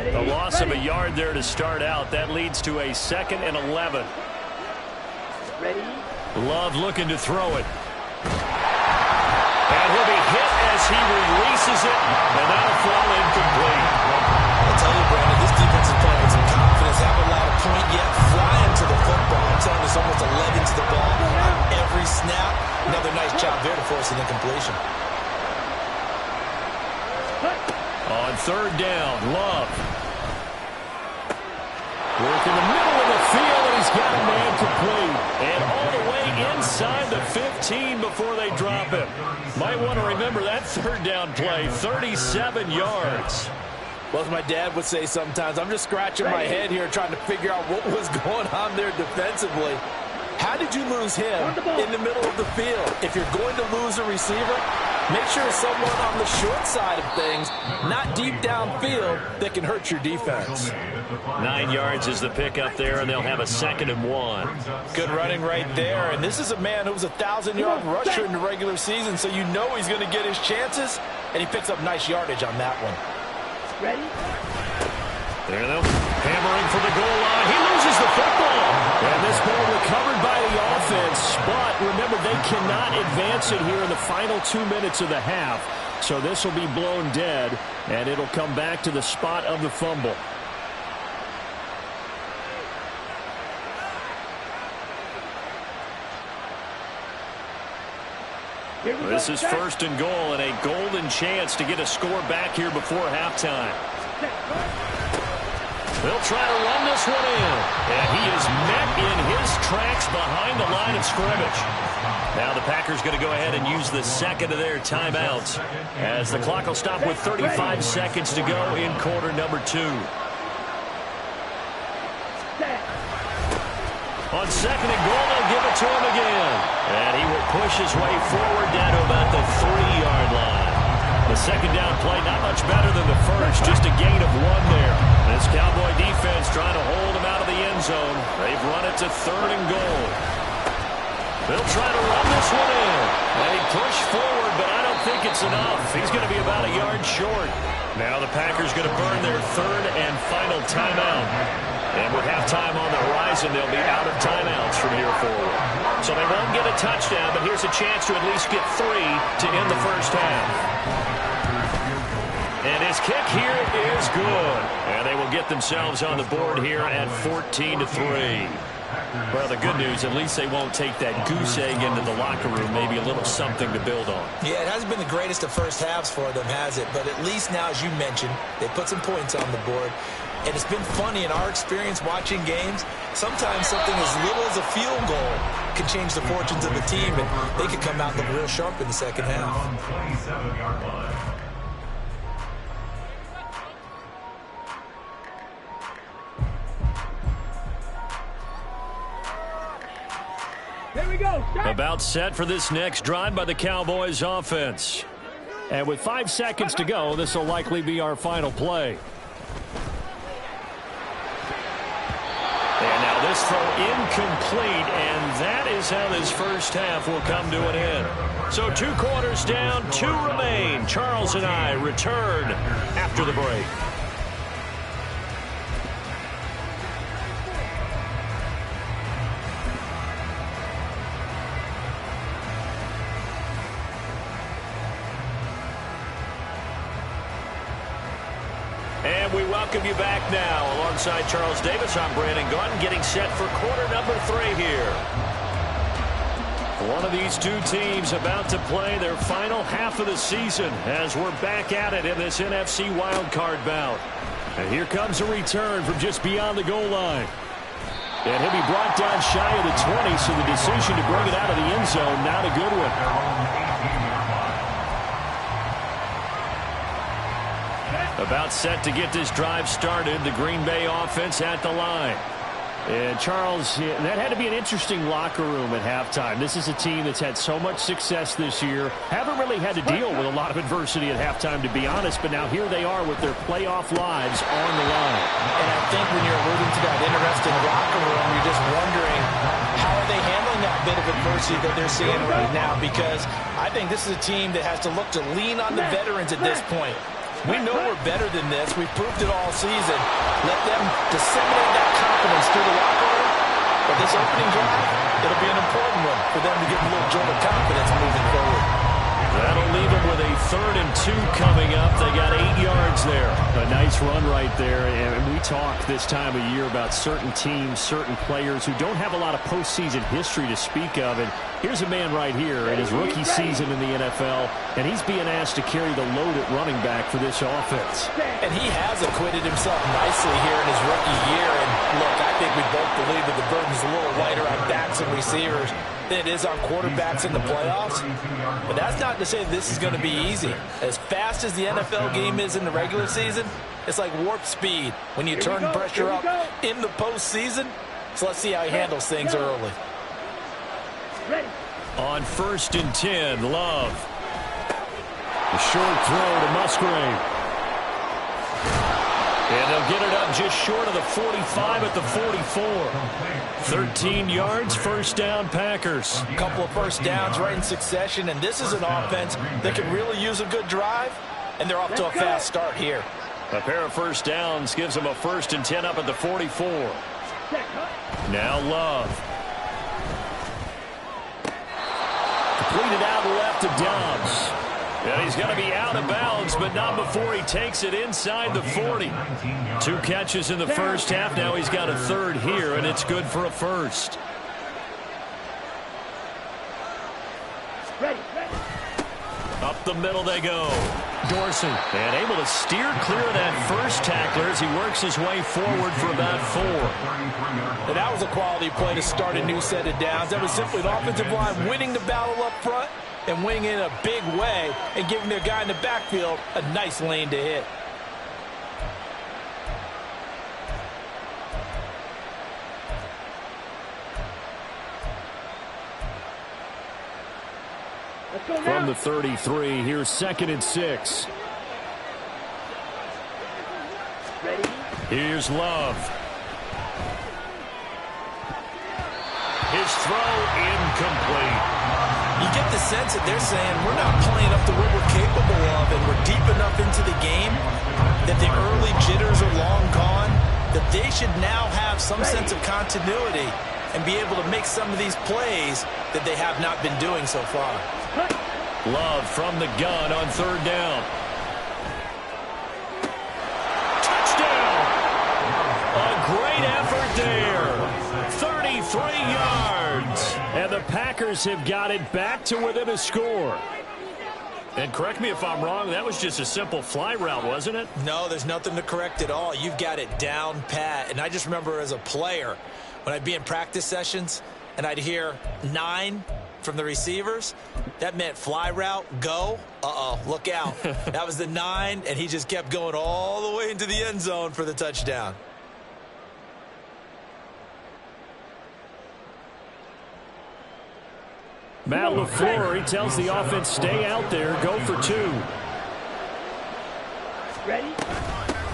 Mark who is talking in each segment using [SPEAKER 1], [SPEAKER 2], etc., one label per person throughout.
[SPEAKER 1] A loss of a yard there to start out. That leads to a 2nd and 11. Love looking to throw it. And he'll be hit as he releases it, and that'll fall incomplete.
[SPEAKER 2] I'll tell you, Brandon, this defense is playing with some confidence. They haven't allowed a point yet. Flying to the football. I'm telling you, it's almost 11 to the ball on every snap. Another nice job there to force an incompletion.
[SPEAKER 1] On 3rd down, Love. Work in the middle of the field, and he's got a man complete. And all the way inside the 15 before they drop him. Might want to remember that 3rd down play, 37 yards.
[SPEAKER 2] Well, as my dad would say sometimes, I'm just scratching my head here trying to figure out what was going on there defensively. How did you lose him in the middle of the field? If you're going to lose a receiver, make sure it's someone on the short side of things, not deep downfield, that can hurt your defense.
[SPEAKER 1] 9 yards is the pickup there, and they'll have a 2nd and 1.
[SPEAKER 2] Good running right there, and this is a man who was a 1,000-yard rusher in the regular season, so you know he's going to get his chances, and he picks up nice yardage on that one.
[SPEAKER 3] Ready?
[SPEAKER 1] There they go. Hammering for the goal line. He loses the football. And this ball recovered by the offense. But remember, they cannot advance it here in the final 2 minutes of the half. So this will be blown dead, and it'll come back to the spot of the fumble. This is 1st and goal, and a golden chance to get a score back here before halftime. They'll try to run this one in. And he is met in his tracks behind the line of scrimmage. Now the Packers going to go ahead and use the 2nd of their timeouts, as the clock will stop with 35 seconds to go in quarter number 2. On 2nd and goal, they'll give it to him again. And he will push his way forward down to about the 3-yard line. The 2nd down play, not much better than the first, just a gain of 1 there. This Cowboy defense trying to hold him out of the end zone. They've run it to 3rd and goal. They'll try to run this one in. They push forward, but I don't think it's enough. He's going to be about a yard short. Now the Packers going to burn their 3rd and final timeout. And with halftime on the horizon, they'll be out of timeouts from here forward. So they won't get a touchdown, but here's a chance to at least get 3 to end the first half. And his kick here is good. And they will get themselves on the board here at 14-3. Well, the good news, at least they won't take that goose egg into the locker room, maybe a little something to build on.
[SPEAKER 2] Yeah, it hasn't been the greatest of first halves for them, has it? But at least now, as you mentioned, they put some points on the board. And it's been funny in our experience watching games. Sometimes something as little as a field goal can change the fortunes of the team, and they could come out looking real sharp in the second half.
[SPEAKER 3] Here we go.
[SPEAKER 1] About set for this next drive by the Cowboys offense. And with 5 seconds to go, this will likely be our final play. And now this throw incomplete, and that is how this first half will come to an end. So 2 quarters down, 2 remain. Charles and I return after the break. And we welcome you back now. Alongside Charles Davis, I'm Brandon Gaudin, getting set for quarter number 3 here. One of these 2 teams about to play their final half of the season as we're back at it in this NFC wildcard bout. And here comes a return from just beyond the goal line. And he'll be brought down shy of the 20, so the decision to bring it out of the end zone, not a good one. About set to get this drive started. The Green Bay offense at the line. And Charles, that had to be an interesting locker room at halftime. This is a team that's had so much success this year. Haven't really had to deal with a lot of adversity at halftime, to be honest. But now here they are with their playoff lives on the line.
[SPEAKER 2] And I think when you're alluding to that interesting locker room, you're just wondering, how are they handling that bit of adversity that they're seeing right now? Because I think this is a team that has to look to lean on the veterans at this point. We know we're better than this. We've proved it all season. Let them disseminate that confidence through the locker room. But this opening drive, it'll be an important one for them to get a little jolt of confidence moving forward.
[SPEAKER 1] That'll leave them with a 3rd and 2 coming up. They got 8 yards there. A nice run right there. And we talk this time of year about certain teams, certain players who don't have a lot of postseason history to speak of. And here's a man right here in his rookie season in the NFL, and he's being asked to carry the load at running back for this offense.
[SPEAKER 2] And he has acquitted himself nicely here in his rookie year. And look, I think we both believe that the burden's a little lighter on backs and receivers than it is on quarterbacks in the playoffs. But that's not to say this is going to be easy. As fast as the NFL game is in the regular season, it's like warp speed when you turn pressure up in the postseason. So let's see how he handles things early.
[SPEAKER 1] On 1st and 10, Love. A short throw to Musgrave. And they'll get it up just short of the 45 at the 44. 13 yards, 1st down, Packers.
[SPEAKER 2] A couple of 1st downs right in succession, and this is an offense that can really use a good drive, and they're off to a fast start here.
[SPEAKER 1] A pair of 1st downs gives them a 1st and 10 up at the 44. Now Love. Completed out left to Dobbs. And he's going to be out of bounds, but not before he takes it inside the 40. 2 catches in the first half. Now he's got a 3rd here, and it's good for a 1st. Up the middle they go. Dorsey, and able to steer clear of that first tackler as he works his way forward for about 4.
[SPEAKER 2] And that was a quality play to start a new set of downs. That was simply an offensive line winning the battle up front and winning in a big way and giving their guy in the backfield a nice lane to hit.
[SPEAKER 1] From the 33, here's 2nd and 6.
[SPEAKER 3] Ready?
[SPEAKER 1] Here's Love. His throw incomplete.
[SPEAKER 2] You get the sense that they're saying we're not playing up to what we're capable of, and we're deep enough into the game that the early jitters are long gone, that they should now have some sense of continuity and be able to make some of these plays that they have not been doing so far.
[SPEAKER 1] Love from the gun on 3rd down. Touchdown! A great effort there. 33 yards. And the Packers have got it back to within a score. And correct me if I'm wrong, that was just a simple fly route, wasn't it?
[SPEAKER 2] No, there's nothing to correct at all. You've got it down pat. And I just remember as a player, when I'd be in practice sessions and I'd hear 9 from the receivers, that meant fly route, go. Look out. That was the 9, and he just kept going all the way into the end zone for the touchdown.
[SPEAKER 1] Matt LaFleur, he tells the offense, stay out there, go for 2.
[SPEAKER 3] Ready?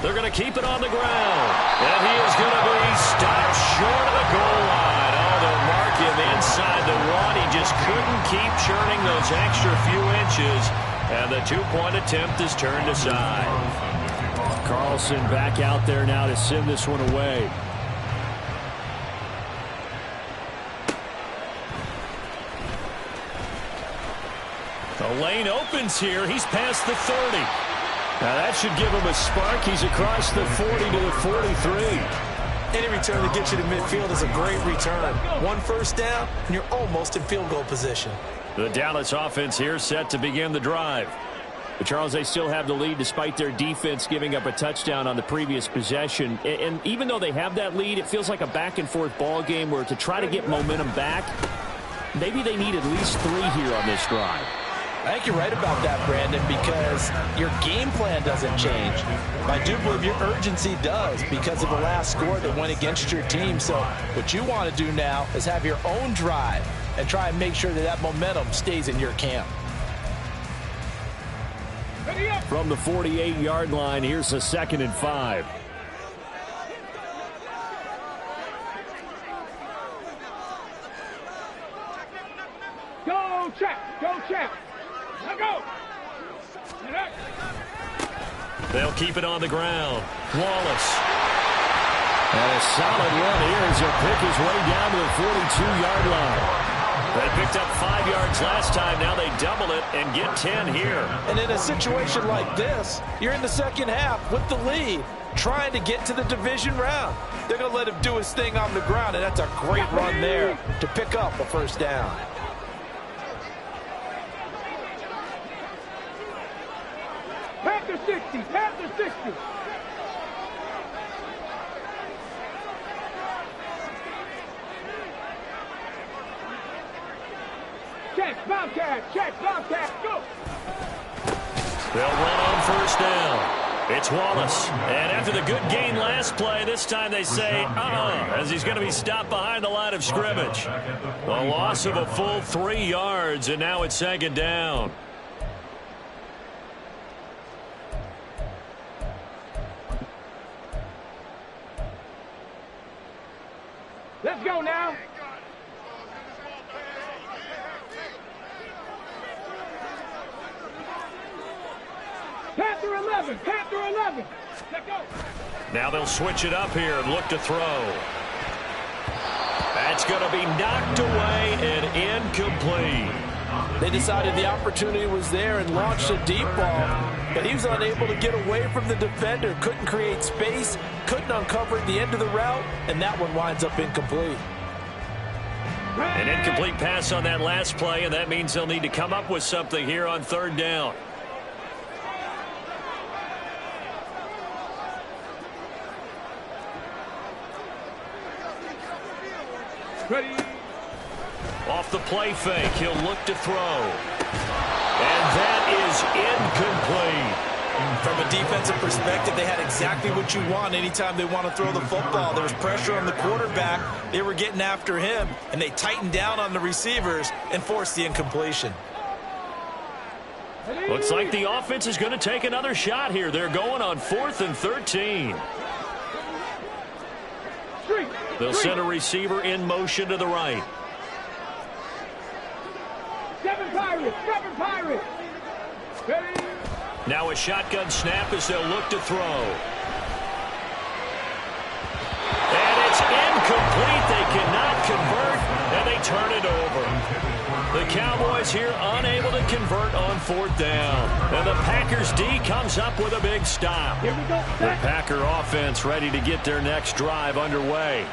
[SPEAKER 1] They're going to keep it on the ground. And he is going to be stopped short of the goal line. Oh, they'll mark him inside the 1. He just couldn't keep churning those extra few inches. And the 2-point attempt is turned aside. Carlson back out there now to send this one away. The lane opens here. He's past the 30. Now that should give him a spark. He's across the 40 to the 43.
[SPEAKER 2] Any return that gets you to midfield is a great return. 1 first down, and you're almost in field goal position.
[SPEAKER 1] The Dallas offense here set to begin the drive. But Charles, they still have the lead despite their defense giving up a touchdown on the previous possession. And even though they have that lead, it feels like a back-and-forth ball game where to try to get momentum back, maybe they need at least 3 here on this drive.
[SPEAKER 2] I think you're right about that, Brandon, because your game plan doesn't change. I do believe your urgency does because of the last score that went against your team. So what you want to do now is have your own drive and try and make sure that that momentum stays in your camp.
[SPEAKER 1] From the 48-yard line, here's a 2nd and 5.
[SPEAKER 3] Go check! Go check! Now go!
[SPEAKER 1] They'll keep it on the ground. Wallace. And a solid run here as he'll pick his way down to the 42-yard line. They picked up 5 yards last time. Now they double it and get 10 here.
[SPEAKER 2] And in a situation like this, you're in the second half with the lead, trying to get to the division round. They're going to let him do his thing on the ground, and that's a great run there to pick up a first down.
[SPEAKER 3] Panther 60, Panther 60. Check, Bobcat, go!
[SPEAKER 1] They'll run on first down. It's Wallace. And after the good gain last play, this time they say, as he's going to be stopped behind the line of scrimmage. A loss of a full 3 yards, and now it's second down.
[SPEAKER 3] Let's go now. Panther 11, Panther 11. Let's go.
[SPEAKER 1] Now they'll switch it up here and look to throw. That's going to be knocked away and incomplete.
[SPEAKER 2] They decided the opportunity was there and launched a deep ball, but he was unable to get away from the defender, couldn't create space, couldn't uncover the end of the route, and that one winds up incomplete.
[SPEAKER 1] An incomplete pass on that last play, and that means they'll need to come up with something here on third down.
[SPEAKER 3] Ready.
[SPEAKER 1] Off the play fake, he'll look to throw. And that is incomplete.
[SPEAKER 2] From a defensive perspective, they had exactly what you want anytime they want to throw the football. There was pressure on the quarterback. They were getting after him, and they tightened down on the receivers and forced the incompletion.
[SPEAKER 1] Looks like the offense is going to take another shot here. They're going on 4th and 13. They'll send a receiver in motion to the right.
[SPEAKER 3] Seven Pirates. Ready.
[SPEAKER 1] Now a shotgun snap as they'll look to throw. And it's incomplete. They cannot convert, and they turn it over. The Cowboys here unable to convert on 4th down. And the Packers D comes up with a big stop.
[SPEAKER 3] Here we go.
[SPEAKER 1] The Packer offense ready to get their next drive underway.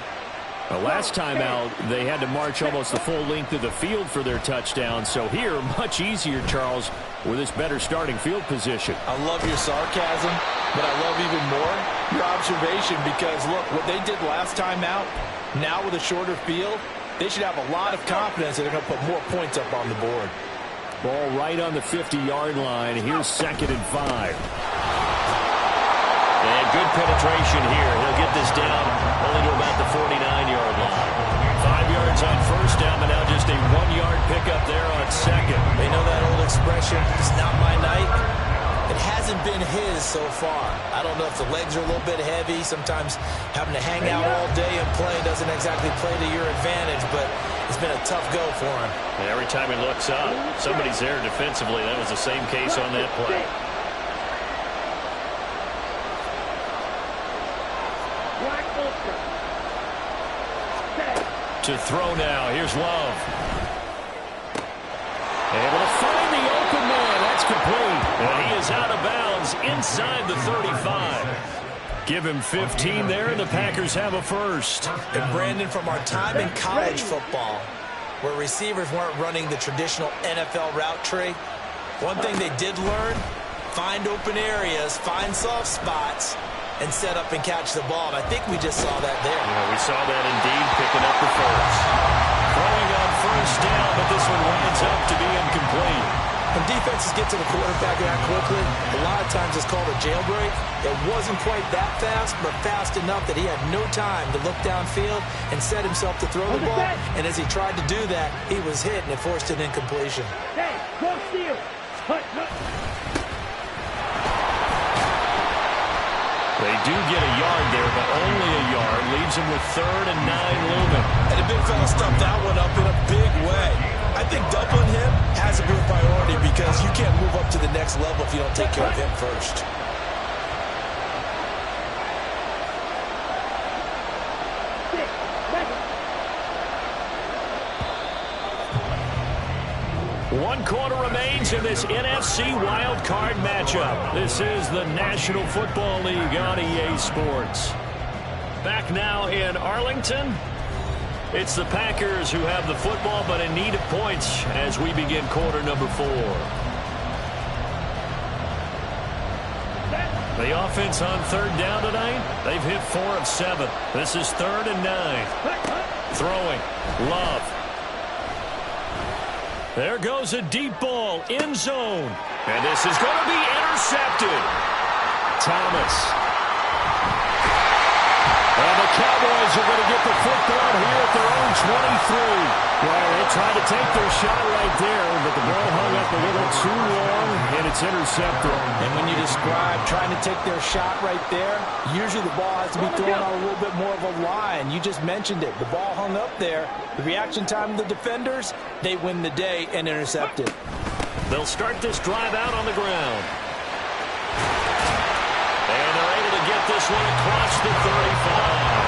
[SPEAKER 1] Last time out, they had to march almost the full length of the field for their touchdown. So here, much easier, Charles, with this better starting field position.
[SPEAKER 2] I love your sarcasm, but I love even more your observation because, look, what they did last time out, now with a shorter field, they should have a lot of confidence that they're going to put more points up on the board.
[SPEAKER 1] Ball right on the 50-yard line. Here's 2nd and 5. And good penetration here. He'll get this down only to about the 49-yard line. 5 yards on first down, but now just a 1-yard pickup there on 2nd.
[SPEAKER 2] They know that old expression, it's not my night. It hasn't been his so far. I don't know if the legs are a little bit heavy. Sometimes having to hang out all day and play doesn't exactly play to your advantage, but it's been a tough go for him.
[SPEAKER 1] And every time he looks up, somebody's there defensively. That was the same case on that play. To throw now. Here's Love. Able to find the open man. That's complete. And he is out of bounds inside the 35. Give him 15 there, and the Packers have a first.
[SPEAKER 2] And Brandon, from our time in college football, where receivers weren't running the traditional NFL route tree, one thing they did learn, find open areas, find soft spots, and set up and catch the ball. And I think we just saw that there.
[SPEAKER 1] Yeah, we saw that indeed, picking up the first. Throwing on first down, but this one winds up to be incomplete.
[SPEAKER 2] When defenses get to the quarterback that quickly, a lot of times it's called a jailbreak. It wasn't quite that fast, but fast enough that he had no time to look downfield and set himself to throw the ball. And as he tried to do that, he was hit and it forced an incompletion.
[SPEAKER 3] Hey, go steal.
[SPEAKER 1] They do get a yard there, but only a yard. Leaves him with 3rd and 9 looming.
[SPEAKER 2] And the big fella stuffed that one up in a big way. I think doubling him has to be a priority because you can't move up to the next level if you don't take care of him first.
[SPEAKER 1] teams in this NFC Wild Card matchup. This is the National Football League on EA Sports. Back now in Arlington. It's the Packers who have the football, but in need of points as we begin quarter number 4. The offense on third down tonight, they've hit 4 of 7. This is 3rd and 9. Throwing, Love. There goes a deep ball, end zone. And this is going to be intercepted. Thomas. And the Cowboys are going to get the football here at their own 23. Well, they tried to take their shot right there, but the ball hung up a little too long, and it's intercepted.
[SPEAKER 2] And when you describe trying to take their shot right there, usually the ball has to be thrown on a little bit more of a line. You just mentioned it. The ball hung up there. The reaction time of the defenders, they win the day and intercept it.
[SPEAKER 1] They'll start this drive out on the ground. And they're able to get this one across the 35.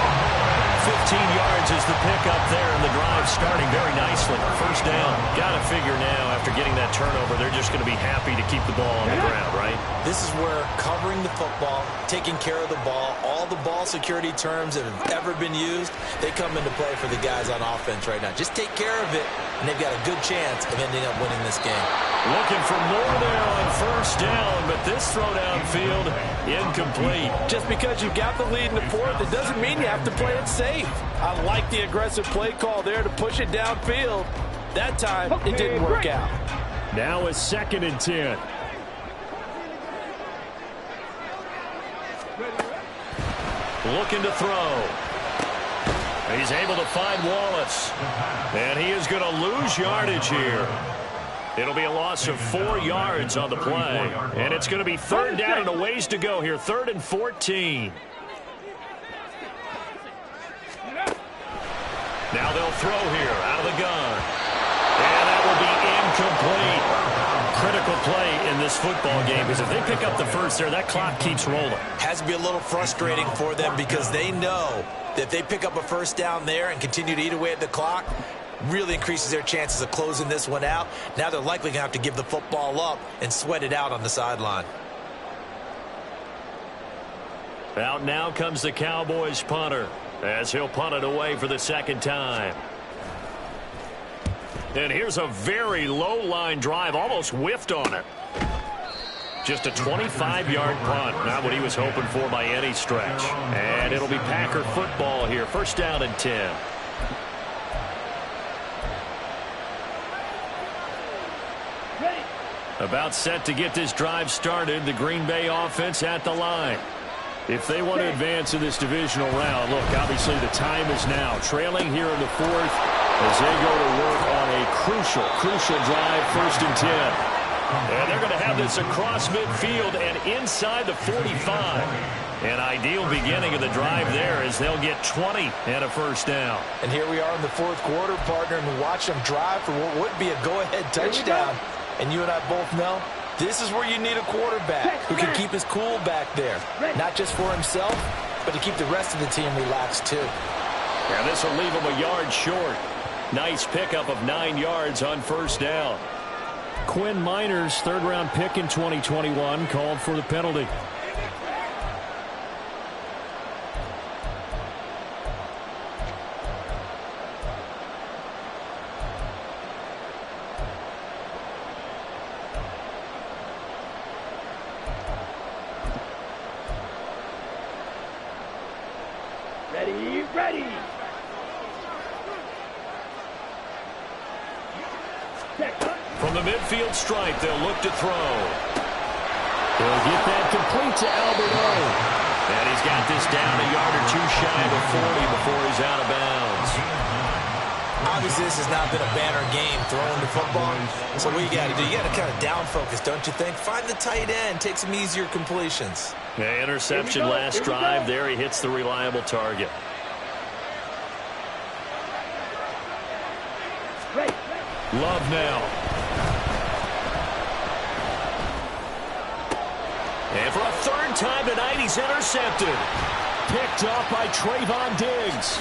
[SPEAKER 1] 15 yards is the pickup there, and the drive starting very nicely. First down. Got to figure now, after getting that turnover, they're just going to be happy to keep the ball on the ground, right?
[SPEAKER 2] This is where covering the football, taking care of the ball, all the ball security terms that have ever been used, they come into play for the guys on offense right now. Just take care of it, and they've got a good chance of ending up winning this game.
[SPEAKER 1] Looking for more there on first down, but this throw downfield incomplete.
[SPEAKER 2] Just because you've got the lead in the fourth, it doesn't mean you have to play it safe. I like the aggressive play call there to push it downfield. That time, it didn't work out.
[SPEAKER 1] Now it's 2nd and 10. Looking to throw. He's able to find Wallace. And he is going to lose yardage here. It'll be a loss of 4 yards on the play. And it's going to be 3rd down and a ways to go here. 3rd and 14. Now they'll throw here out of the gun. And that will be incomplete. Critical play in this football game, because if they pick up the first there, that clock keeps rolling.
[SPEAKER 2] Has to be a little frustrating for them because they know that if they pick up a first down there and continue to eat away at the clock, really increases their chances of closing this one out. Now they're likely going to have to give the football up and sweat it out on the sideline.
[SPEAKER 1] Out now comes the Cowboys punter, as he'll punt it away for the 2nd time. And here's a very low line drive, almost whiffed on it. Just a 25-yard punt, not what he was hoping for by any stretch. And it'll be Packer football here, 1st down and 10. About set to get this drive started, the Green Bay offense at the line. If they want to advance in this divisional round, look, obviously the time is now. Trailing here in the 4th as they go to work on a crucial drive, 1st and 10. And they're going to have this across midfield and inside the 45. An ideal beginning of the drive there as they'll get 20 and a 1st down.
[SPEAKER 2] And here we are in the 4th quarter, partner, and we watch them drive for what would be a go-ahead touchdown. And you and I both know this is where you need a quarterback who can keep his cool back there. Not just for himself, but to keep the rest of the team relaxed too.
[SPEAKER 1] And this will leave him a yard short. Nice pickup of 9 yards on 1st down. Quinn Miners, 3rd-round pick in 2021, called for the penalty.
[SPEAKER 3] Ready.
[SPEAKER 1] From the midfield stripe, they'll look to throw. They'll get that complete to Albert O. And he's got this down a yard or two shy of 40 before he's out of bounds.
[SPEAKER 2] Obviously, this has not been a banner game throwing the football. So what you got to do, you got to kind of down focus, don't you think? Find the tight end, take some easier completions.
[SPEAKER 1] Yeah, interception last drive. There he hits the reliable target. Love now. And for a 3rd time tonight, he's intercepted. Picked off by Trayvon Diggs.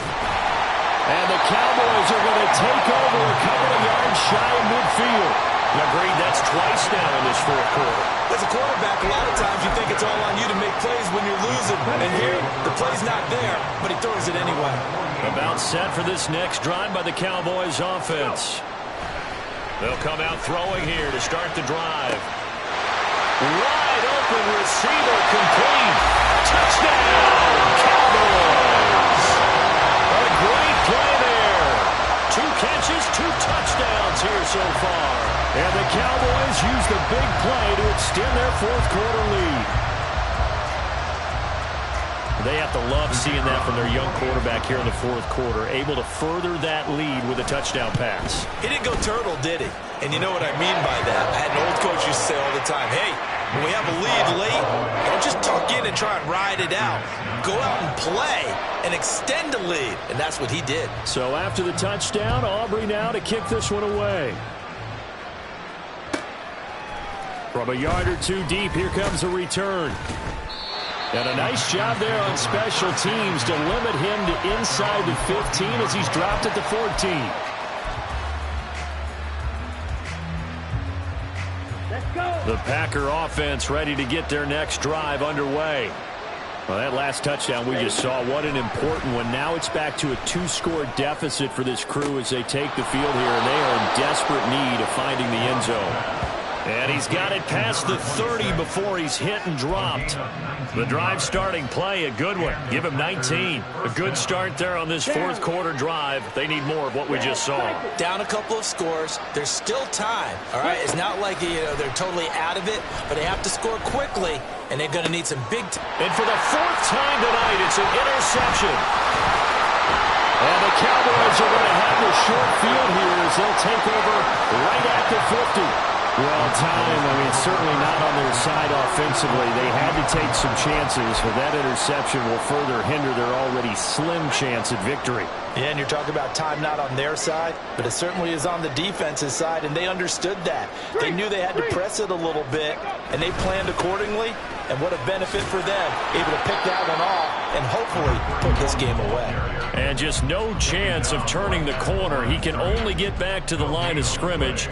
[SPEAKER 1] And the Cowboys are going to take over a couple of yards shy of midfield. Agreed, that's twice now in this fourth quarter.
[SPEAKER 2] As a quarterback, a lot of times you think it's all on you to make plays when you're losing. And here, the play's not there, but he throws it anyway.
[SPEAKER 1] About set for this next drive by the Cowboys offense. They'll come out throwing here to start the drive. Wide open receiver complete. Touchdown, Cowboys. A great play there. 2 catches, 2 touchdowns here so far. And the Cowboys use the big play to extend their fourth quarter lead. They have to love seeing that from their young quarterback here in the fourth quarter, able to further that lead with a touchdown pass.
[SPEAKER 2] He didn't go turtle, did he? And you know what I mean by that. I had an old coach used to say all the time, hey, when we have a lead late, don't just tuck in and try and ride it out. Go out and play and extend the lead. And that's what he did.
[SPEAKER 1] So after the touchdown, Aubrey now to kick this one away. From a yard or 2 deep, here comes a return. And a nice job there on special teams to limit him to inside the 15 as he's dropped at the 14.
[SPEAKER 3] Let's go.
[SPEAKER 1] The Packer offense ready to get their next drive underway. Well, that last touchdown we just saw, what an important one. Now it's back to a 2-score deficit for this crew as they take the field here, and they are in desperate need of finding the end zone. And he's got it past the 30 before he's hit and dropped. The drive starting play, a good one. Give him 19. A good start there on this fourth quarter drive. They need more of what we just saw.
[SPEAKER 2] Down a couple of scores. There's still time. All right, it's not like they're totally out of it, but they have to score quickly, and they're going to need some big time.
[SPEAKER 1] And for the 4th time tonight, it's an interception. And the Cowboys are going to have the short field here as they'll take over right at the 50. Well, time, certainly not on their side offensively. They had to take some chances, but that interception will further hinder their already slim chance at victory.
[SPEAKER 2] Yeah, and you're talking about time not on their side, but it certainly is on the defense's side, and they understood that. They knew they had to press it a little bit, and they planned accordingly, and what a benefit for them, able to pick that one off and hopefully put this game away.
[SPEAKER 1] And just no chance of turning the corner. He can only get back to the line of scrimmage.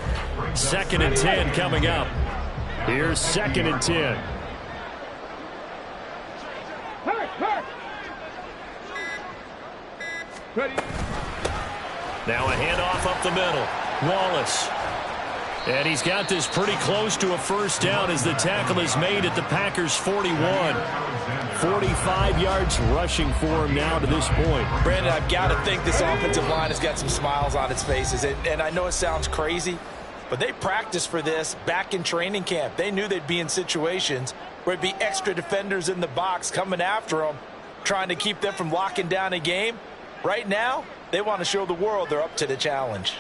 [SPEAKER 1] 2nd and 10 coming up. Here's 2nd and 10.
[SPEAKER 3] Ready.
[SPEAKER 1] Now a handoff up the middle. Wallace. And he's got this pretty close to a first down as the tackle is made at the Packers' 41. 45 yards rushing for him now to this point.
[SPEAKER 2] Brandon, I've got to think this offensive line has got some smiles on its faces. And I know it sounds crazy, but they practiced for this back in training camp. They knew they'd be in situations where it'd be extra defenders in the box coming after them, trying to keep them from locking down a game. Right now, they want to show the world they're up to the challenge.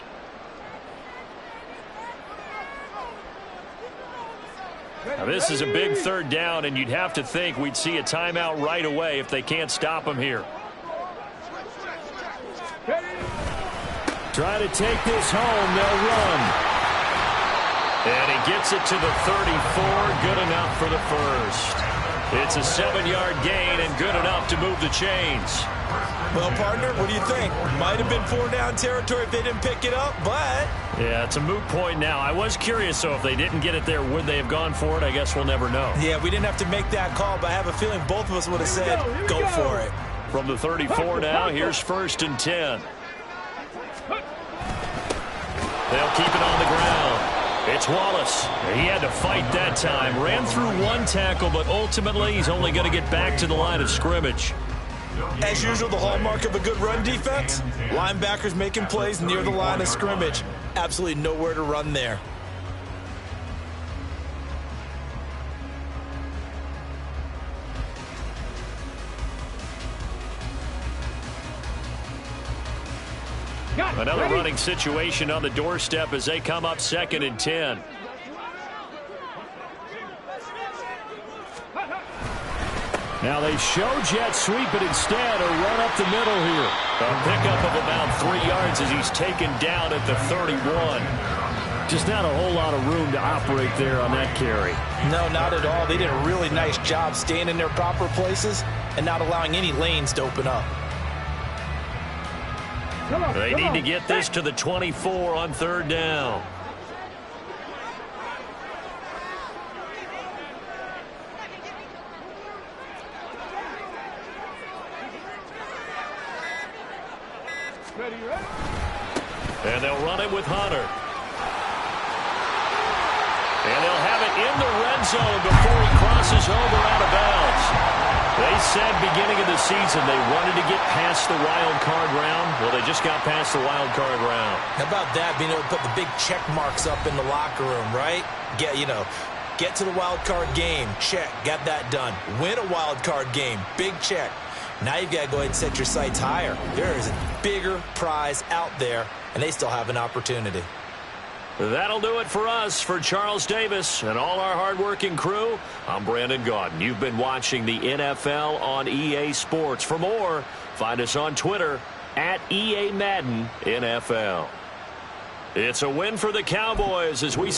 [SPEAKER 1] Now this is a big 3rd down, and you'd have to think we'd see a timeout right away if they can't stop him here. Try to take this home. They'll run. And he gets it to the 34. Good enough for the first. It's a 7-yard gain and good enough to move the chains.
[SPEAKER 2] Well, partner, what do you think? Might have been 4-down territory if they didn't pick it up, but...
[SPEAKER 1] Yeah, it's a moot point now. I was curious, so if they didn't get it there, would they have gone for it? I guess we'll never know.
[SPEAKER 2] Yeah, we didn't have to make that call, but I have a feeling both of us would have said, go for it.
[SPEAKER 1] From the 34 now, here's 1st and 10. They'll keep it on the ground. It's Wallace. He had to fight that time. Ran through 1 tackle, but ultimately he's only going to get back to the line of scrimmage.
[SPEAKER 2] As usual, the hallmark of a good run defense, linebackers making plays near the line of scrimmage. Absolutely nowhere to run there.
[SPEAKER 1] Another running situation on the doorstep as they come up 2nd and 10. Now they show jet sweep, but instead a run up the middle here. A pickup of about 3 yards as he's taken down at the 31. Just not a whole lot of room to operate there on that carry.
[SPEAKER 2] No, not at all. They did a really nice job staying in their proper places and not allowing any lanes to open up.
[SPEAKER 1] They need to get this to the 24 on 3rd down. And they'll run it with Hunter. And they'll have it in the red zone before he crosses over out of bounds. They said beginning of the season they wanted to get past the wild card round. Well, they just got past the wild card round.
[SPEAKER 2] How about that, being able to put the big check marks up in the locker room, right? Get to the wild card game, check, got that done. Win a wild card game, big check. Now you've got to go ahead and set your sights higher. There is a bigger prize out there, and they still have an opportunity.
[SPEAKER 1] That'll do it for us. For Charles Davis and all our hardworking crew, I'm Brandon Gaudin. You've been watching the NFL on EA Sports. For more, find us on Twitter at EA Madden NFL. It's a win for the Cowboys as we...